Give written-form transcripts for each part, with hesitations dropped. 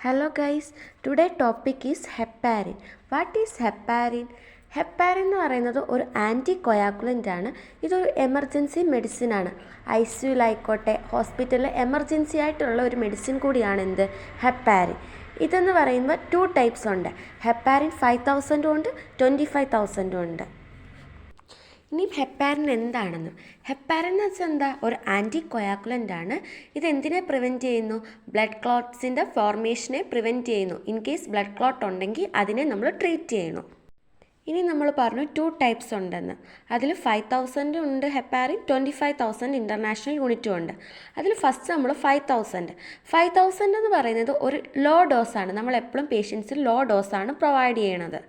Hello guys, today topic is heparin. What is heparin? Heparin എന്ന് പറയുന്നത് ഒരു anti കൊയാക്കുലൻ്റ് ആണ്. ഇതൊരു എമർജൻസി മെഡിസിൻ ആണ്. ICUലായിക്കോട്ടെ ഹോസ്പിറ്റലിൽ എമർജൻസി ആയിട്ടുള്ള ഒരു മെഡിസിൻ കൂടിയാണ് എന്ത് ഹെപ്പാരിൻ. ഇതെന്ന് പറയുമ്പോൾ 2 ടൈപ്സ് ഉണ്ട്. ഹെപ്പാരിൻ 5000 ഉണ്ട്, 25,000 ഉണ്ട്. ഇനി ഹെപ്പാരിൻ എന്താണെന്ന്. ഹെപ്പാരിൻ എന്ന് വെച്ചാൽ എന്താ, ഒരു ആൻറ്റി കൊയാക്കുലൻ്റ് ആണ്. ഇതെന്തിനെ പ്രിവെൻറ്റ് ചെയ്യുന്നു? ബ്ലഡ് ക്ലോട്ട്സിൻ്റെ ഫോർമേഷനെ പ്രിവെൻറ്റ് ചെയ്യുന്നു. ഇൻ കേസ് ബ്ലഡ് ക്ലോട്ട് ഉണ്ടെങ്കിൽ അതിനെ നമ്മൾ ട്രീറ്റ് ചെയ്യണം. ഇനി നമ്മൾ പറഞ്ഞു 2 ടൈപ്സ് ഉണ്ടെന്ന്. അതിൽ 5000 ഉണ്ട് ഹെപ്പാരിൻ, 25,000 ഇൻ്റർനാഷണൽ യൂണിറ്റും ഉണ്ട്. അതിൽ ഫസ്റ്റ് നമ്മൾ 5000 എന്ന് പറയുന്നത് ഒരു ലോ ഡോസാണ്. നമ്മൾ എപ്പോഴും പേഷ്യൻസിന് ലോ ഡോസാണ് പ്രൊവൈഡ് ചെയ്യണത്.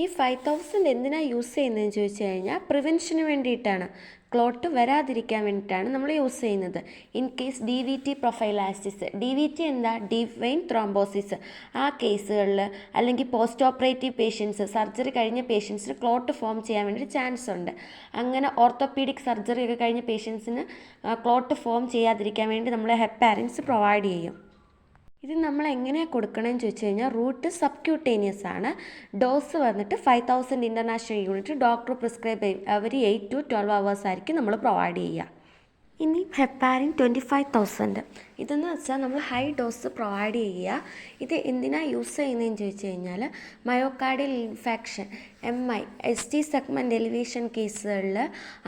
ഈ 5000 എന്തിനാണ് യൂസ് ചെയ്യുന്നതെന്ന് ചോദിച്ചു കഴിഞ്ഞാൽ പ്രിവെൻഷന് വേണ്ടിയിട്ടാണ്. ക്ലോട്ട് വരാതിരിക്കാൻ വേണ്ടിയിട്ടാണ് നമ്മൾ യൂസ് ചെയ്യുന്നത്. ഇൻ കേസ് DVT പ്രൊഫൈലാസിസ്, DVT എന്താ, ഡീപ് വെയിൻ ത്രോംബോസിസ്, ആ കേസുകളിൽ അല്ലെങ്കിൽ പോസ്റ്റ് ഓപ്പറേറ്റീവ് പേഷ്യൻസ്, സർജറി കഴിഞ്ഞ പേഷ്യൻസിന് ക്ലോട്ട് ഫോം ചെയ്യാൻ വേണ്ടി ചാൻസ് ഉണ്ട്. അങ്ങനെ ഓർത്തോപീഡിക് സർജറി ഒക്കെ കഴിഞ്ഞ പേഷ്യൻസിന് ക്ലോട്ട് ഫോം ചെയ്യാതിരിക്കാൻ വേണ്ടി നമ്മൾ ഹെപ്പാരിൻസ് പ്രൊവൈഡ് ചെയ്യും. ഇത് നമ്മൾ എങ്ങനെയാണ് കൊടുക്കണമെന്ന് ചോദിച്ചു കഴിഞ്ഞാൽ റൂട്ട് സബ്ക്യൂട്ടേനിയസ് ആണ്. ഡോസ് വന്നിട്ട് 5000 ഇൻ്റർനാഷണൽ യൂണിറ്റ് ഡോക്ടർ പ്രിസ്ക്രൈബ് ചെയ്യും. അവർ 8 to 12 hours ആയിരിക്കും നമ്മൾ പ്രൊവൈഡ് ചെയ്യുക. ഇനി ഹെപ്പാരിൻ 25,000 ഇതെന്ന് വെച്ചാൽ നമ്മൾ ഹൈ ഡോസ് പ്രൊവൈഡ് ചെയ്യുക. ഇത് എന്തിനാണ് യൂസ് ചെയ്യുന്നതെന്ന് ചോദിച്ചു കഴിഞ്ഞാൽ myocardial infection, MI, ST segment elevation കേസുകളിൽ,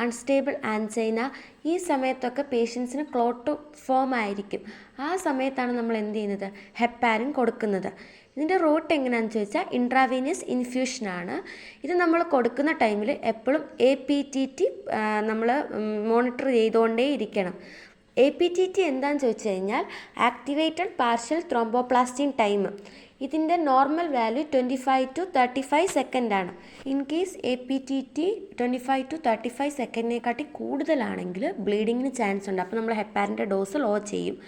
അൺസ്റ്റേബിൾ ആൻജൈന, ഈ സമയത്തൊക്കെ പേഷ്യൻസിന് ക്ലോട്ട് ഫോം ആയിരിക്കും. ആ സമയത്താണ് നമ്മൾ എന്ത് ചെയ്യുന്നത്, ഹെപ്പാരിൻ കൊടുക്കുന്നത്. ഇതിൻ്റെ റൂട്ട് എങ്ങനെയാണെന്ന് ചോദിച്ചാൽ ഇൻട്രാവീനിയസ് ഇൻഫ്യൂഷനാണ്. ഇത് നമ്മൾ കൊടുക്കുന്ന ടൈമിൽ എപ്പോഴും APTT നമ്മൾ മോണിറ്റർ ചെയ്തുകൊണ്ടേ ഇരിക്കണം. APTT എന്താണെന്ന് ചോദിച്ചു കഴിഞ്ഞാൽ ആക്ടിവേറ്റഡ് പാർഷ്യൽ ത്രോംബോപ്ലാസ്റ്റിൻ ടൈം. ഇതിൻ്റെ നോർമൽ വാല്യൂ 25 to 35 സെക്കൻഡാണ്. ഇൻ കേസ് APTT 25 to 35 സെക്കൻഡിനെക്കാട്ടി കൂടുതലാണെങ്കിൽ ബ്ലീഡിങ്ങിന് ചാൻസ് ഉണ്ട്. അപ്പോൾ നമ്മൾ ഹെപ്പാരിൻ്റെ ഡോസ് ലോ ചെയ്യും.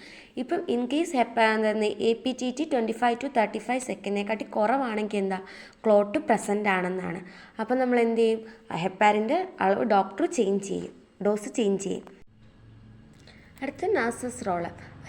ഇപ്പം ഇൻ കേസ് APTT 25 to 35 സെക്കൻഡിനെക്കാട്ടി കുറവാണെങ്കിൽ എന്താ, ക്ലോട്ട് പ്രസൻ്റ് ആണെന്നാണ്. അപ്പോൾ നമ്മൾ എന്ത് ചെയ്യും, ഹെപ്പാരിൻ്റെ അളവ് ഡോക്ടർ ചേഞ്ച് ചെയ്യും, ഡോസ് ചേഞ്ച് ചെയ്യും. അടുത്ത നാസസ്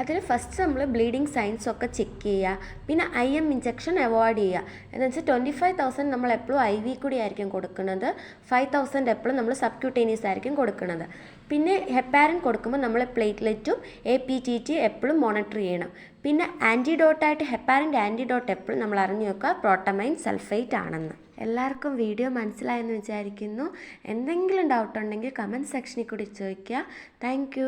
അതിൽ ഫസ്റ്റ് നമ്മൾ ബ്ലീഡിങ് സൈൻസ് ഒക്കെ ചെക്ക് ചെയ്യുക. പിന്നെ IM ഇഞ്ചക്ഷൻ അവോയ്ഡ് ചെയ്യുക. എന്ന് വെച്ചാൽ 25,000 നമ്മൾ എപ്പോഴും IV കൂടി ആയിരിക്കും കൊടുക്കുന്നത്. 5,000 എപ്പോഴും നമ്മൾ സബ്ക്യൂട്ടേനിയസ് ആയിരിക്കും കൊടുക്കുന്നത്. പിന്നെ ഹെപ്പാരിൻ കൊടുക്കുമ്പോൾ നമ്മൾ പ്ലേറ്റ്ലെറ്റും APTT എപ്പോഴും മോണിറ്റർ ചെയ്യണം. പിന്നെ ആൻറ്റിഡോട്ടായിട്ട് ഹെപ്പാരിൻ്റെ ആൻറ്റിഡോട്ട് എപ്പോഴും നമ്മൾ അറിഞ്ഞു വെക്കുക പ്രോട്ടമൈൻ സൾഫേറ്റ് ആണെന്ന്. എല്ലാവർക്കും വീഡിയോ മനസ്സിലായെന്ന് വിചാരിക്കുന്നു. എന്തെങ്കിലും ഡൗട്ട് ഉണ്ടെങ്കിൽ കമൻറ്റ് സെക്ഷനിൽ കൂടി ചോദിക്കുക. താങ്ക്